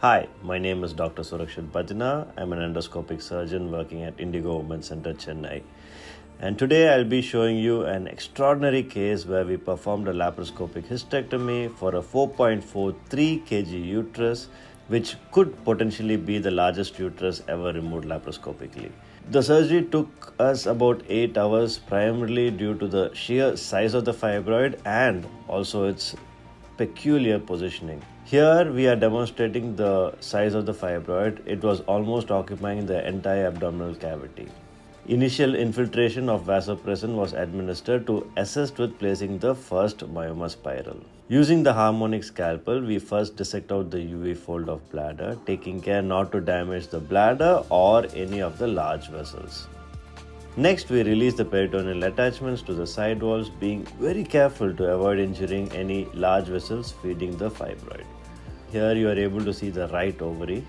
Hi, my name is Dr. Surakshith Battina. I'm an endoscopic surgeon working at Indigo Women's Center, Chennai. And today I'll be showing you an extraordinary case where we performed a laparoscopic hysterectomy for a 4.43 kg uterus, which could potentially be the largest uterus ever removed laparoscopically. The surgery took us about 8 hours, primarily due to the sheer size of the fibroid and also its peculiar positioning. Here we are demonstrating the size of the fibroid. It was almost occupying the entire abdominal cavity. Initial infiltration of vasopressin was administered to assist with placing the first myoma spiral. Using the harmonic scalpel, we first dissect out the UV fold of bladder, taking care not to damage the bladder or any of the large vessels. Next, we release the peritoneal attachments to the side walls, being very careful to avoid injuring any large vessels feeding the fibroid. Here you are able to see the right ovary.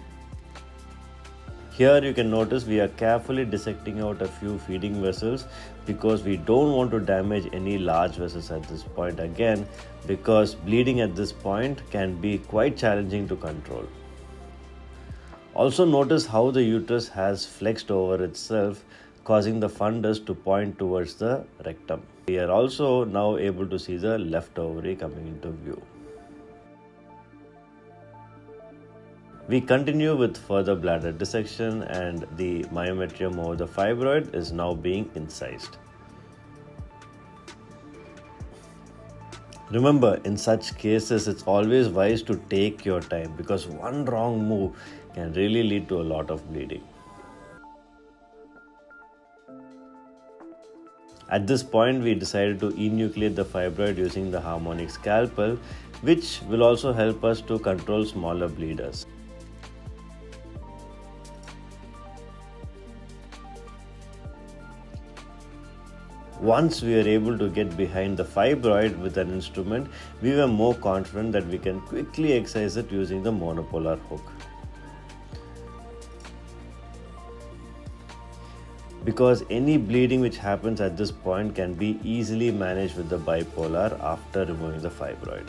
Here you can notice we are carefully dissecting out a few feeding vessels because we don't want to damage any large vessels at this point again, because bleeding at this point can be quite challenging to control. Also notice how the uterus has flexed over itself, causing the fundus to point towards the rectum. We are also now able to see the left ovary coming into view. We continue with further bladder dissection, and the myometrium over the fibroid is now being incised. Remember, in such cases, it's always wise to take your time because one wrong move can really lead to a lot of bleeding. At this point, we decided to enucleate the fibroid using the harmonic scalpel, which will also help us to control smaller bleeders. Once we were able to get behind the fibroid with an instrument, we were more confident that we can quickly excise it using the monopolar hook. Because any bleeding which happens at this point can be easily managed with the bipolar after removing the fibroid.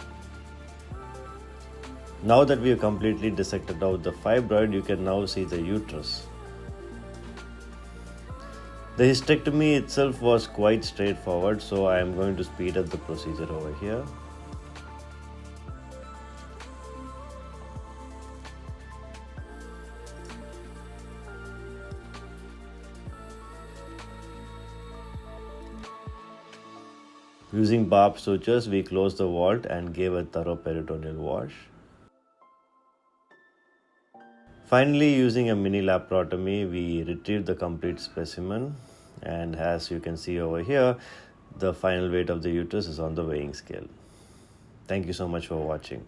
Now that we have completely dissected out the fibroid, you can now see the uterus. The hysterectomy itself was quite straightforward, so I am going to speed up the procedure over here. Using barb sutures, we closed the vault and gave a thorough peritoneal wash. Finally, using a mini laparotomy, we retrieved the complete specimen, and as you can see over here, the final weight of the uterus is on the weighing scale. Thank you so much for watching.